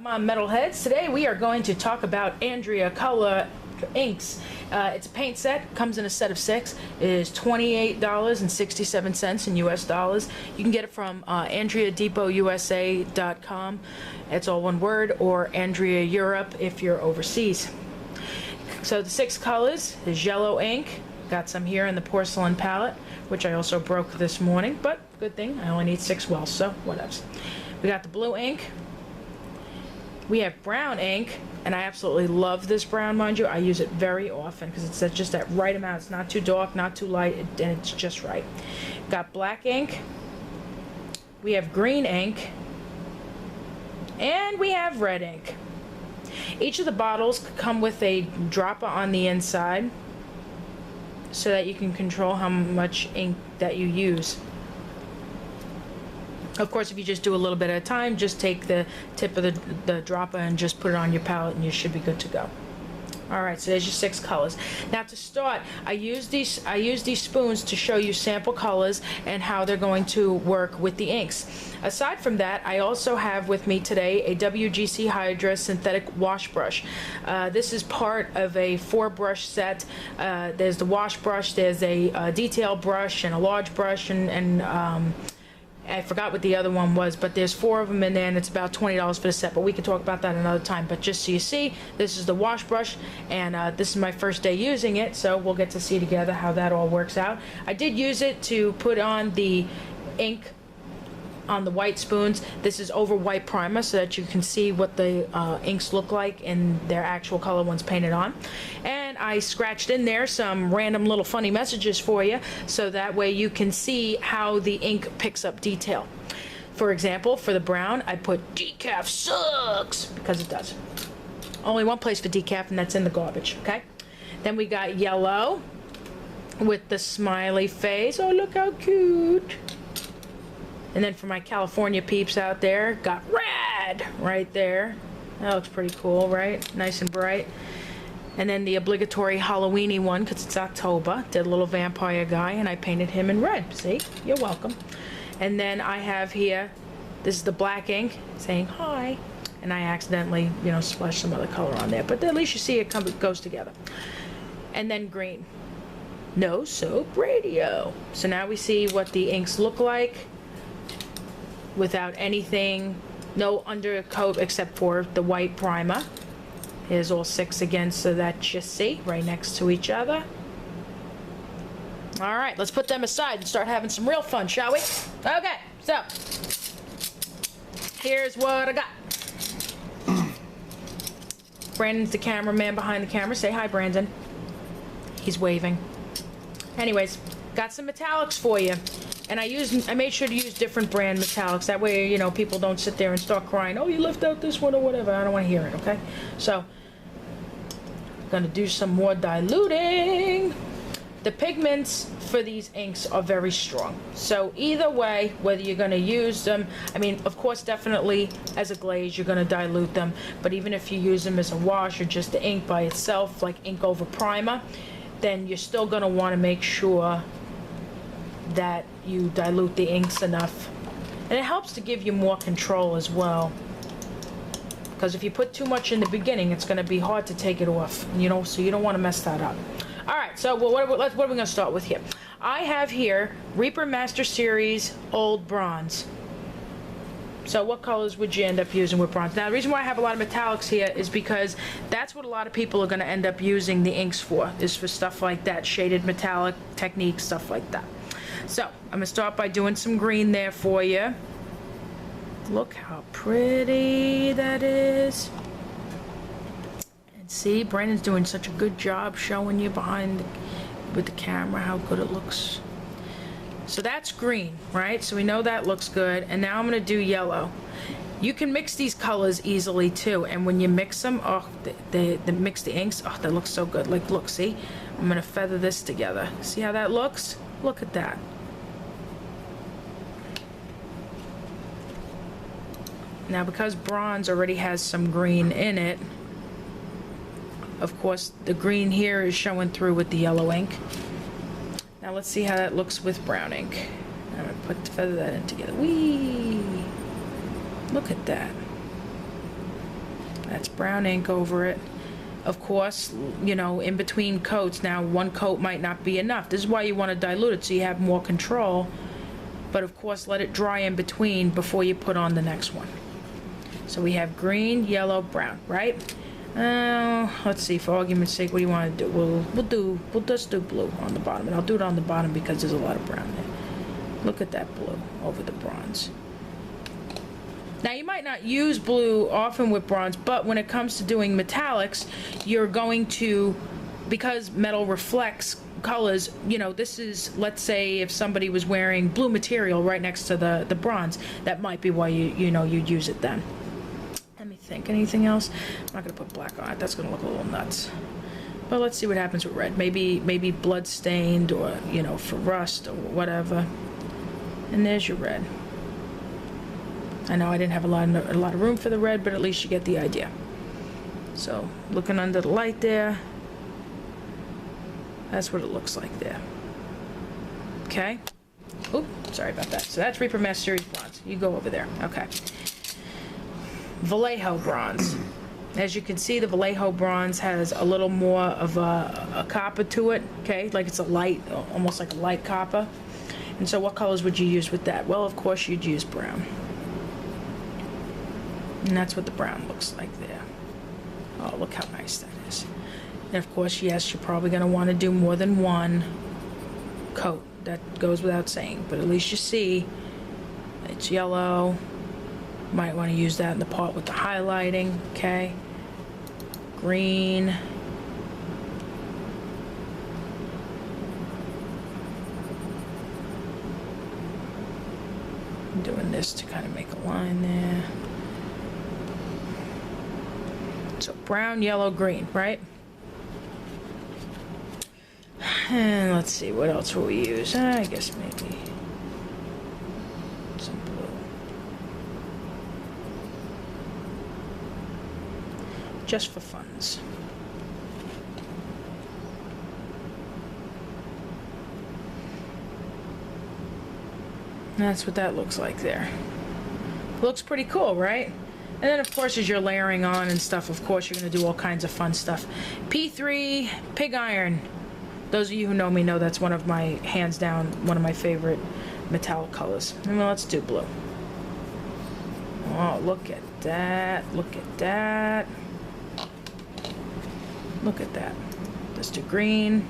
up, my metalheads? Today we are going to talk about Andrea Color Inks. It's a paint set, comes in a set of 6. It is $28.67 in US dollars. You can get it from AndreaDepotUSA.com. It's all one word, or Andrea Europe if you're overseas. So the 6 colors is yellow ink. Got some here in the porcelain palette, which I also broke this morning, but good thing, I only need 6 wells, so whatever. We got the blue ink. We have brown ink, and I absolutely love this brown, mind you. I use it very often because it's just that right amount. It's not too dark, not too light, and it's just right. Got black ink. We have green ink. And we have red ink. Each of the bottles come with a dropper on the inside so that you can control how much ink that you use. Of course, if you just do a little bit at a time, just take the tip of the dropper and just put it on your palette and you should be good to go. Alright, so there's your 6 colors. Now to start, I use these spoons to show you sample colors and how they're going to work with the inks. Aside from that, I also have with me today a WGC Hydra synthetic wash brush. This is part of a 4-brush set. There's the wash brush, there's a detail brush and a large brush, and I forgot what the other one was, but there's 4 of them in there, and it's about $20 for the set, but we can talk about that another time. But just so you see, this is the wash brush, and this is my first day using it, so we'll get to see together how that all works out. I did use it to put on the ink on the white spoons. This is over white primer so that you can see what the inks look like in their actual color once painted on. And I scratched in there some random little funny messages for you so that way you can see how the ink picks up detail. For example, for the brown, I put decaf sucks because it does. Only one place for decaf, and that's in the garbage, okay? Then we got yellow with the smiley face. Oh, look how cute. And then for my California peeps out there, got red right there. That looks pretty cool, right? Nice and bright. And then the obligatory Halloween-y one, because it's October. Did a little vampire guy, and I painted him in red. See? You're welcome. And then I have here, this is the black ink, saying hi. And I accidentally, splashed some other color on there. But at least you see it goes together. And then green. No soap radio. So now we see what the inks look like without anything, no undercoat except for the white primer. Here's all 6 again so that you see right next to each other. All right, let's put them aside and start having some real fun, shall we? Okay, so here's what I got. Brandon's the cameraman behind the camera. Say hi, Brandon. He's waving. Anyways, got some metallics for you. And I made sure to use different brand metallics. That way, people don't sit there and start crying, oh, you left out this one or whatever. I don't want to hear it, okay? So, I'm going to do some more diluting. The pigments for these inks are very strong. So, either way, whether you're going to use them, of course, definitely as a glaze, you're going to dilute them. But even if you use them as a wash or just the ink by itself, like ink over primer, then you're still going to want to make sure that you dilute the inks enough, and it helps to give you more control as well, because if you put too much in the beginning, it's going to be hard to take it off, so you don't want to mess that up. All right, so what are we going to start with here? I have here Reaper Master Series Old Bronze. So what colors would you end up using with bronze? Now, the reason why I have a lot of metallics here is because that's what a lot of people are going to end up using the inks for, is for stuff like that, shaded metallic techniques, stuff like that. So, I'm going to start by doing some green there for you. Look how pretty that is. And see, Brandon's doing such a good job showing you with the camera how good it looks. So that's green, right? So we know that looks good. And now I'm going to do yellow. You can mix these colors easily too. And when you mix them, oh, they mix the inks. Oh, that looks so good. Like, look, see? I'm going to feather this together. See how that looks? Look at that. Now, because bronze already has some green in it, of course, the green here is showing through with the yellow ink. Now, let's see how that looks with brown ink. I'm going to feather that in together. Whee! Look at that. That's brown ink over it. Of course, you know, in between coats, now one coat might not be enough. This is why you want to dilute it, so you have more control. But of course, let it dry in between before you put on the next one. So we have green, yellow, brown, right? Let's see, for argument's sake, what do you want to do? We'll just do blue on the bottom. And I'll do it on the bottom because there's a lot of brown there. Look at that blue over the bronze. Now, you might not use blue often with bronze, but when it comes to doing metallics, you're going to, because metal reflects colors, you know, this is, let's say if somebody was wearing blue material right next to the bronze, that might be why you know, you'd use it then. Let me think, anything else? I'm not gonna put black on it, that's gonna look a little nuts. But let's see what happens with red. Maybe blood stained, or, you know, for rust or whatever. And there's your red. I know I didn't have a lot of room for the red, but at least you get the idea. So, looking under the light there, that's what it looks like there. Okay. Oop, sorry about that. So that's Reaper Master Series Bronze. You go over there. Okay. Vallejo Bronze. As you can see, the Vallejo Bronze has a little more of a copper to it. Okay, like it's a light, almost like a light copper. And so what colors would you use with that? Well, of course, you'd use brown. And that's what the brown looks like there. Oh, look how nice that is. And of course, yes, you're probably going to want to do more than one coat. That goes without saying. But at least you see it's yellow. Might want to use that in the part with the highlighting. Okay. Green. I'm doing this to kind of make a line there. So brown, yellow, green, right? And let's see, what else will we use? I guess maybe some blue. Just for funs. And that's what that looks like there. Looks pretty cool, right? And then, of course, as you're layering on and stuff, of course, you're going to do all kinds of fun stuff. P3 Pig Iron. Those of you who know me know that's one of my, hands down, one of my favorite metallic colors. And well, let's do blue. Oh, look at that. Look at that. Look at that. Let's do green.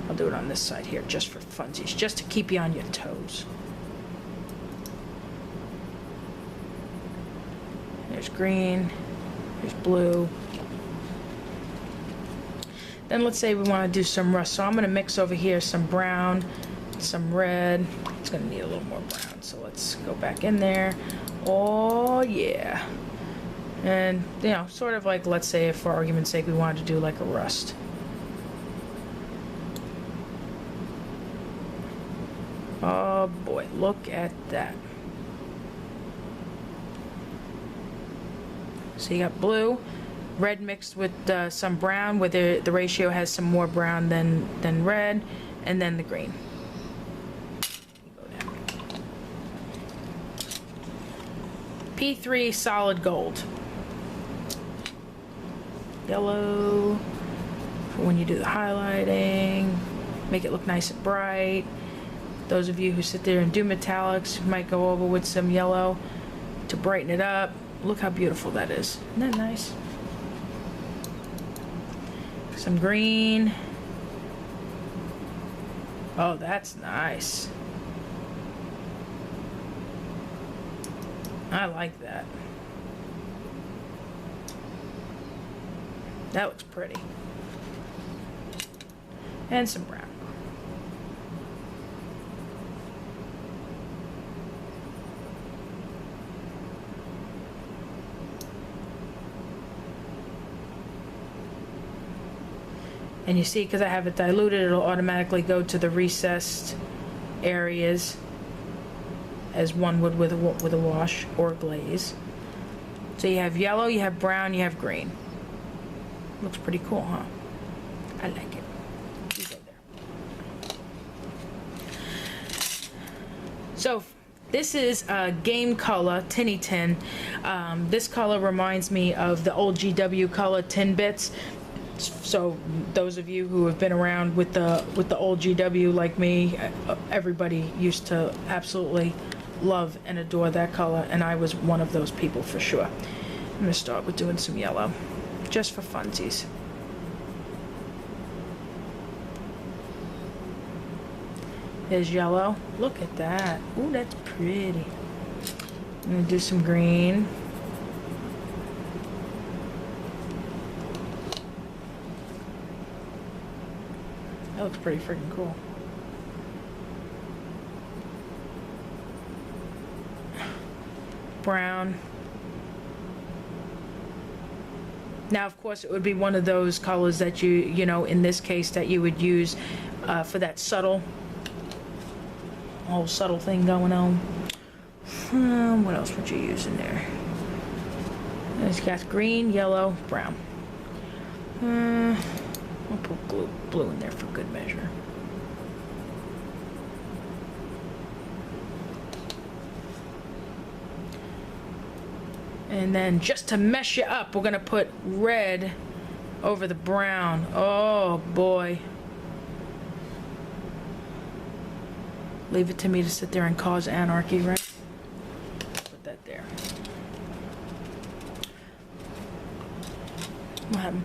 I'll do it on this side here just for funsies, just to keep you on your toes. There's green, there's blue. Then let's say we want to do some rust. So I'm going to mix over here some brown, some red. It's going to need a little more brown. So let's go back in there. Oh, yeah. And, you know, sort of like, let's say, if for argument's sake, we wanted to do like a rust. Oh, boy, look at that. So you got blue, red mixed with some brown, where the ratio has some more brown than red, and then the green. Go down. P3 Solid Gold. Yellow, for when you do the highlighting, make it look nice and bright. Those of you who sit there and do metallics might go over with some yellow to brighten it up. Look how beautiful that is. Isn't that nice? Some green. Oh, that's nice. I like that. That looks pretty. And some brown. And you see, because I have it diluted, it'll automatically go to the recessed areas as one would with a wash or a glaze. So you have yellow, you have brown, you have green. Looks pretty cool, huh? I like it. You go there. So this is a Game Color Tinny Tin. This color reminds me of the old GW color tin bits. So those of you who have been around with the old GW like me, everybody used to absolutely love and adore that color, and I was one of those people for sure. I'm gonna start with doing some yellow, just for funsies. There's yellow. Look at that. Ooh, that's pretty. I'm gonna do some green. That looks pretty freaking cool. Brown. Now, of course, it would be one of those colors that you know, in this case, that you would use for that subtle, whole subtle thing going on. What else would you use in there? It's got green, yellow, brown. I'll put blue in there for good measure. And then just to mess you up, we're gonna put red over the brown. Oh boy. Leave it to me to sit there and cause anarchy, right? Put that there. What happened?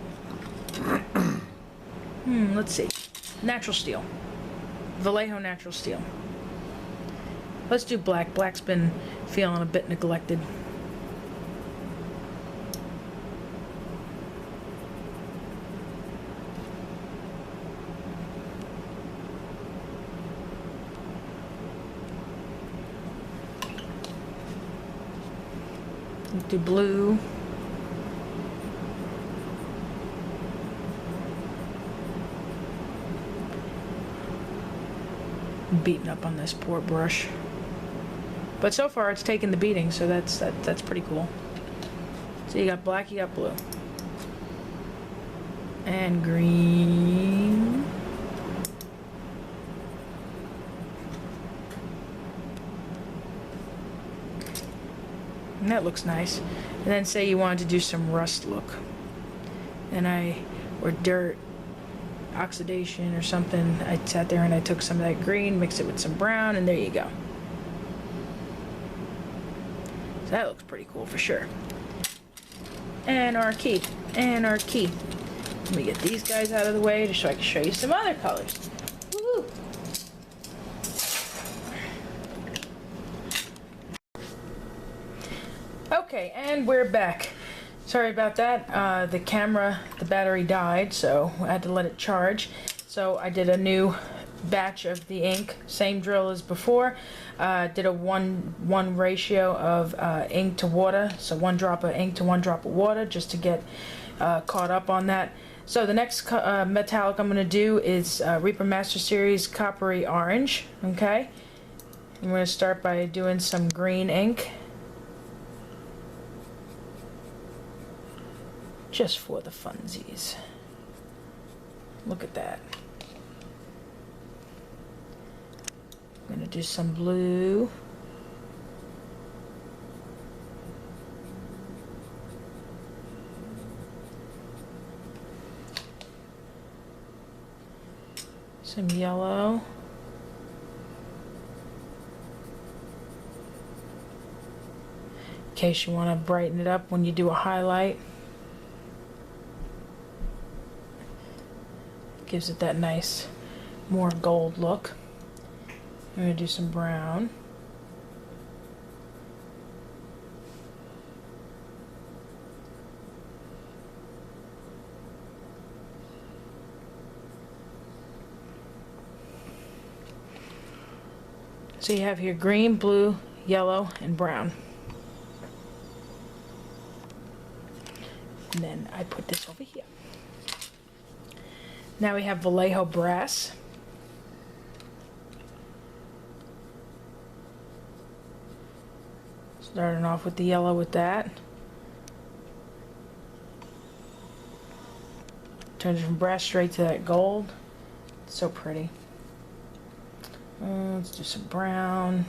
Let's see. Natural steel. Vallejo natural steel. Let's do black. Black's been feeling a bit neglected. Do blue. Beating up on this poor brush, but so far it's taken the beating, so that's pretty cool. So you got black, you got blue, and green. And that looks nice. And then say you wanted to do some rust look, or dirt, oxidation or something. I sat there and I took some of that green, mixed it with some brown, and there you go. So that looks pretty cool for sure. Anarchy. Anarchy. Let me get these guys out of the way so I can show you some other colors. Woo! Okay, and we're back. Sorry about that. The camera, the battery died, so I had to let it charge. So I did a new batch of the ink, same drill as before. Did a one ratio of ink to water, so 1 drop of ink to 1 drop of water, just to get caught up on that. So the next metallic I'm going to do is Reaper Master Series Coppery Orange. Okay, I'm going to start by doing some green ink, just for the funsies. Look at that. I'm going to do some blue. Some yellow. In case you want to brighten it up when you do a highlight. Gives it that nice, more gold look. I'm going to do some brown. So you have here green, blue, yellow, and brown. And then I put this over here. Now we have Vallejo Brass. Starting off with the yellow with that. Turns from brass straight to that gold. It's so pretty. Let's do some brown.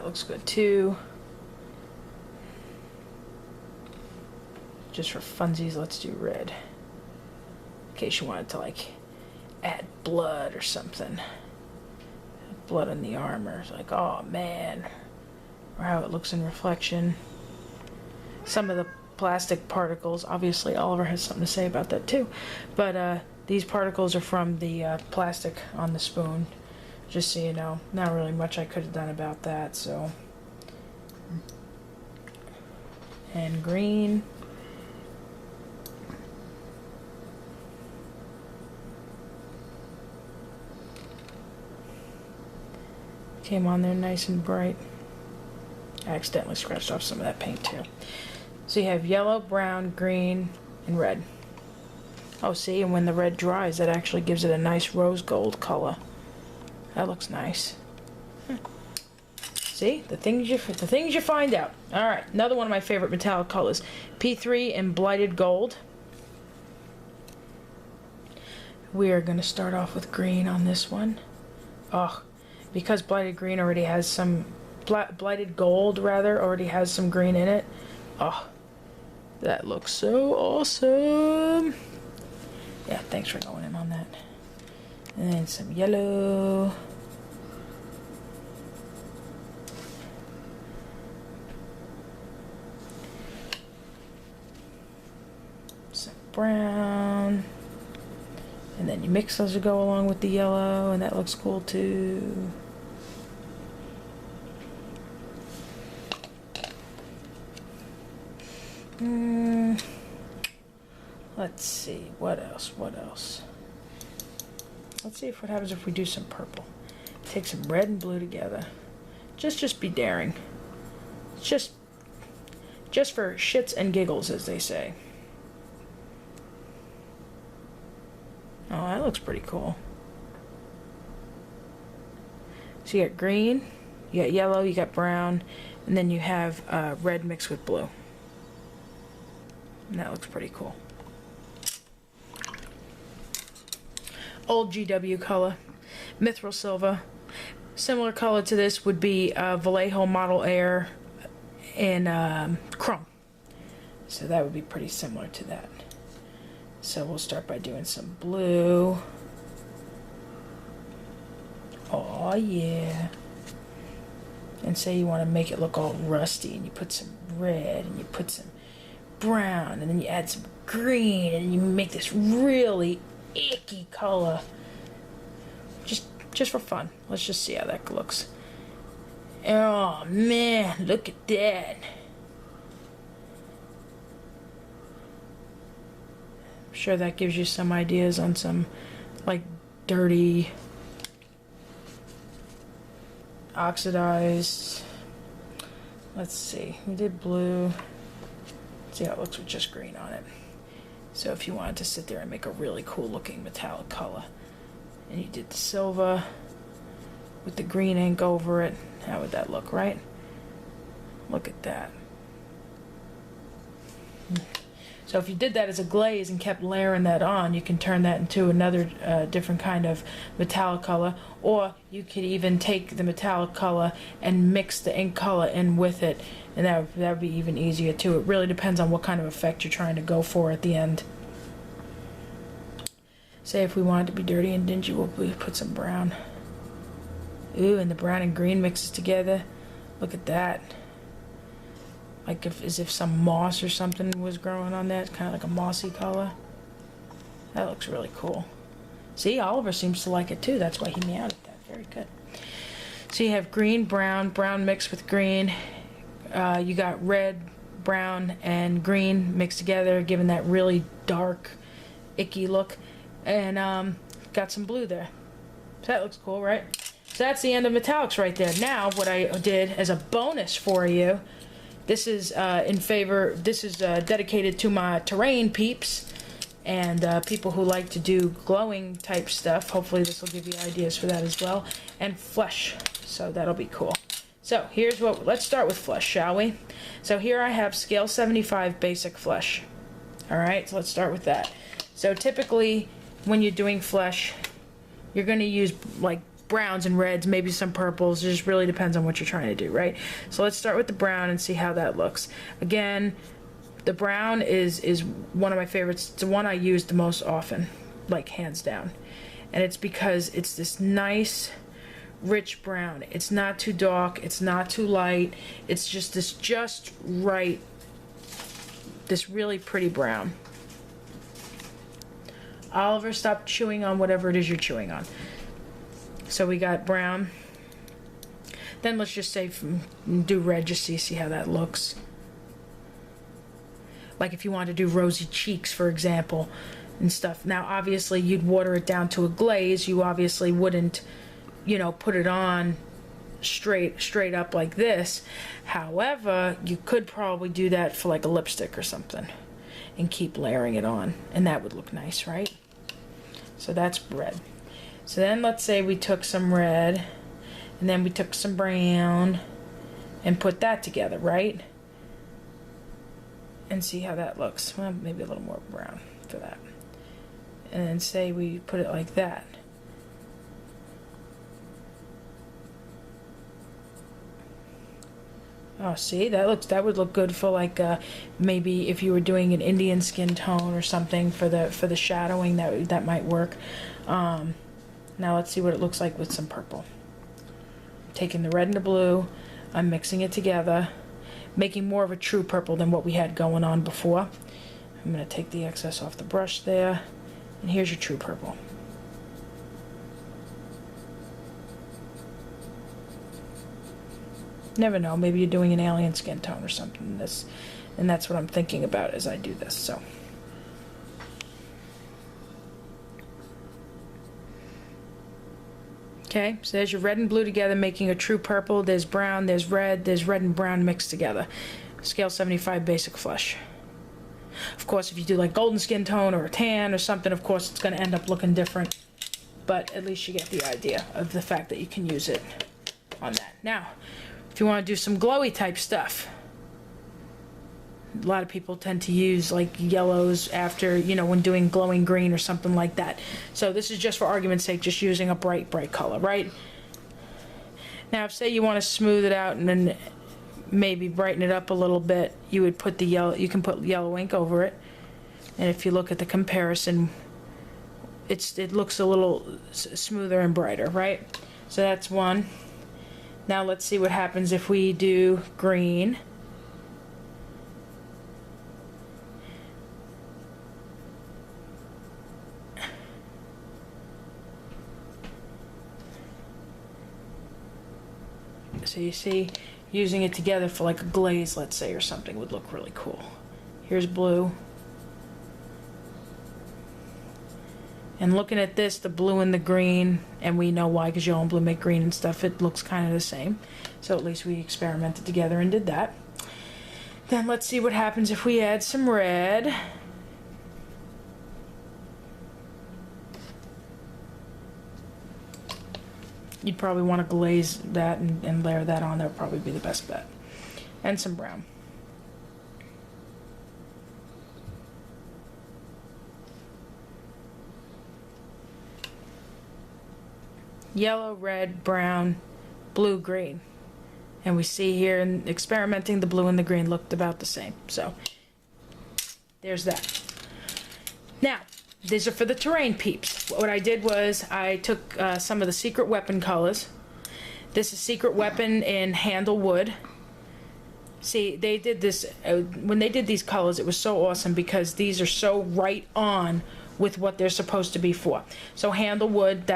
That looks good too. Just for funsies, let's do red. In case you wanted to like add blood or something. Blood on the armor. It's like, oh man. Or how it looks in reflection. Some of the plastic particles, obviously Oliver has something to say about that too, but these particles are from the plastic on the spoon, just so you know. Not really much I could have done about that, so. And green. Came on there nice and bright. I accidentally scratched off some of that paint too. So you have yellow, brown, green, and red. Oh, see, and when the red dries, that actually gives it a nice rose gold color. That looks nice. See, the things you find out. All right, another one of my favorite metallic colors, P3 and Blighted Gold. We are going to start off with green on this one. Oh, because Blighted Green already has some, Blighted Gold rather, already has some green in it. Oh, that looks so awesome. Yeah, thanks for going in on that. And then some yellow. Some brown. And then you mix those to go along with the yellow, and that looks cool too. Let's see, what else? Let's see what happens if we do some purple. Take some red and blue together. Just be daring. Just for shits and giggles, as they say. Oh, that looks pretty cool. So you got green, you got yellow, you got brown, and then you have red mixed with blue. And that looks pretty cool. Old GW color, Mithril Silver. Similar color to this would be Vallejo Model Air in chrome. So that would be pretty similar to that. So we'll start by doing some blue. Oh yeah. And say you want to make it look all rusty, and you put some red, and you put some brown, and then you add some green, and you make this really icky color. Just for fun. Let's just see how that looks. Oh man, look at that. I'm sure that gives you some ideas on some like dirty oxidized. Let's see, we did blue. Let's see how it looks with just green on it. So if you wanted to sit there and make a really cool looking metallic color, and you did the silver with the green ink over it, how would that look, right? Look at that. So if you did that as a glaze and kept layering that on, you can turn that into another different kind of metallic color, or you could even take the metallic color and mix the ink color in with it, and that would be even easier too. It really depends on what kind of effect you're trying to go for at the end. Say if we wanted to be dirty and dingy, we'll put some brown. Ooh, and the brown and green mixes together. Look at that. Like as if some moss or something was growing on that, kind of like a mossy color. That looks really cool. See, Oliver seems to like it too. That's why he meowed at that. Very good. So you have green, brown mixed with green. You got red, brown, and green mixed together, giving that really dark, icky look. And got some blue there. So that looks cool, right? So that's the end of metallics right there. Now, what I did as a bonus for you, this is dedicated to my terrain peeps and people who like to do glowing type stuff. Hopefully this will give you ideas for that as well. And flesh, so that'll be cool. So here's let's start with flesh, shall we? So here I have scale 75 basic flesh. Alright, so let's start with that. So typically when you're doing flesh, you're going to use like browns and reds, maybe some purples. It just really depends on what you're trying to do, right? So let's start with the brown and see how that looks. Again, the brown is one of my favorites. It's the one I use the most often, like hands down. And it's because it's this nice, rich brown. It's not too dark, it's not too light. It's just this just right, this really pretty brown. Oliver, stop chewing on whatever it is you're chewing on. So we got brown. Then let's just say do red just to see how that looks. Like if you want to do rosy cheeks, for example, and stuff. Now, obviously, you'd water it down to a glaze. You obviously wouldn't, you know, put it on straight up like this. However, you could probably do that for like a lipstick or something and keep layering it on, and that would look nice, right? So that's red. So then let's say we took some red and then we took some brown and put that together, right? And see how that looks. Well, maybe a little more brown for that. And then say we put it like that. Oh, see, that would look good for like maybe if you were doing an Indian skin tone or something for the shadowing, that might work. Now let's see what it looks like with some purple. Taking the red and the blue, I'm mixing it together, making more of a true purple than what we had going on before. I'm going to take the excess off the brush there, and here's your true purple. Never know, maybe you're doing an alien skin tone or something, and that's what I'm thinking about as I do this. So okay, so there's your red and blue together making a true purple. There's brown, there's red and brown mixed together. Scale 75 basic flush. Of course, if you do like golden skin tone or a tan or something, of course it's going to end up looking different, but at least you get the idea of the fact that you can use it on that. Now, if you want to do some glowy type stuff, a lot of people tend to use like yellows after, you know, when doing glowing green or something like that. So this is just for argument's sake, just using a bright color, right? Now, if say you want to smooth it out and then maybe brighten it up a little bit, you would put the yellow, you can put yellow ink over it. And if you look at the comparison, it looks a little smoother and brighter, right? So that's one. Now let's see what happens if we do green. So you see, using it together for like a glaze, let's say, or something would look really cool. Here's blue. And looking at this, the blue and the green, and we know why, because yellow and blue make green and stuff, it looks kind of the same. So at least we experimented together and did that. Then let's see what happens if we add some red. You'd probably want to glaze that and layer that on. That would probably be the best bet. And some brown. Yellow, red, brown, blue, green. And we see here in experimenting, the blue and the green looked about the same. So there's that. Now, these are for the terrain peeps. What I did was I took some of the Secret Weapon colors. This is Secret Weapon in Handle Wood. See, they did this, when they did these colors, it was so awesome because these are so right on with what they're supposed to be for. So Handle Wood,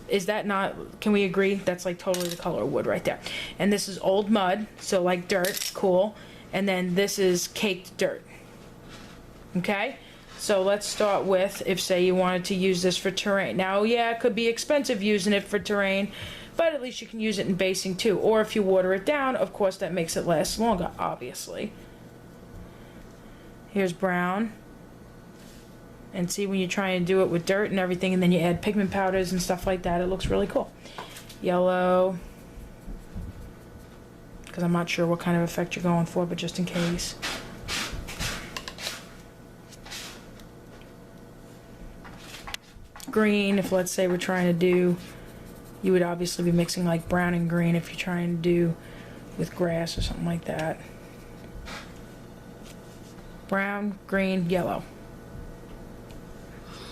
is that not, can we agree? That's like totally the color of wood right there. And this is Old Mud, so like dirt, cool. And then this is Caked Dirt. Okay? So let's start with, if say you wanted to use this for terrain. Now, yeah, it could be expensive using it for terrain, but at least you can use it in basing too. Or if you water it down, of course that makes it last longer, obviously. Here's brown. And see, when you try and do it with dirt and everything, and then you add pigment powders and stuff like that, it looks really cool. Yellow, because I'm not sure what kind of effect you're going for, but just in case. Green, if let's say we're trying to do You would obviously be mixing like brown and green if you're trying to do with grass or something like that. Brown, green, yellow.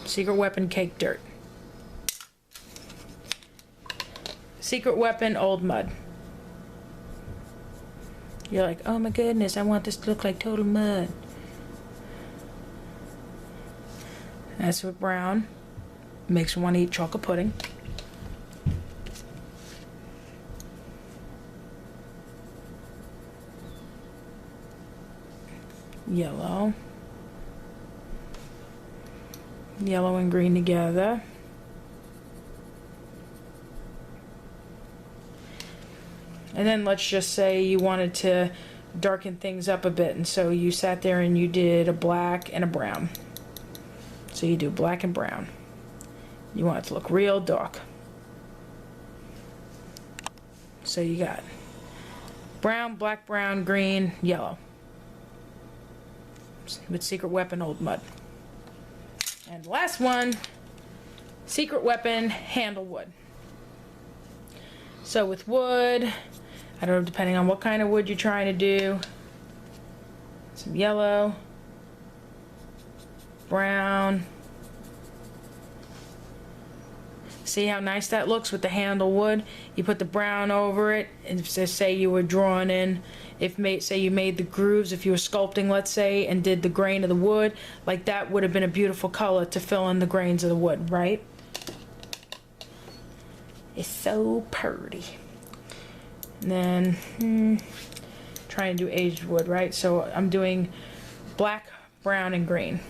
Secret weapon, cake dirt. Secret weapon, old mud. You're like, oh my goodness, I want this to look like total mud. That's with brown. Makes you want to eat chocolate pudding. Yellow. Yellow and green together. And then let's just say you wanted to darken things up a bit, and so you sat there and you did a black and a brown. So you do black and brown. You want it to look real dark. So you got brown, black, brown, green, yellow. With secret weapon, old mud. And the last one, secret weapon, handle wood. So with wood, I don't know, depending on what kind of wood you're trying to do. Some yellow, brown. See how nice that looks with the handle wood? You put the brown over it, and say you were drawing in, say you made the grooves, if you were sculpting, let's say, and did the grain of the wood, like that would have been a beautiful color to fill in the grains of the wood, right? It's so pretty. And then, trying to do aged wood, right? So I'm doing black, brown, and green.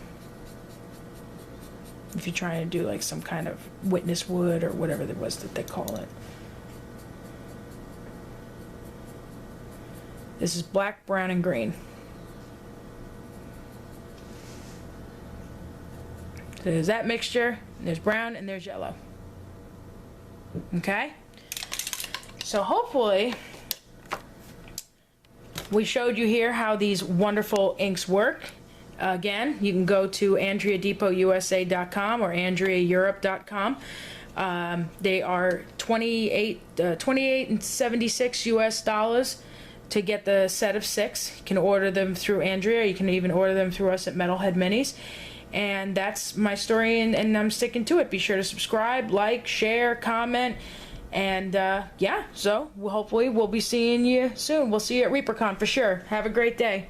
If you're trying to do like some kind of witness wood or whatever it was that they call it. This is black, brown, and green. So there's that mixture, and there's brown, and there's yellow. Okay? So hopefully we showed you here how these wonderful inks work. Again, you can go to AndreaDepotUSA.com or AndreaEurope.com. They are $28 and 76 US dollars to get the set of 6. You can order them through Andrea. You can even order them through us at Metalhead Minis. And that's my story, and I'm sticking to it. Be sure to subscribe, like, share, comment, and yeah, so hopefully we'll be seeing you soon. We'll see you at ReaperCon for sure. Have a great day.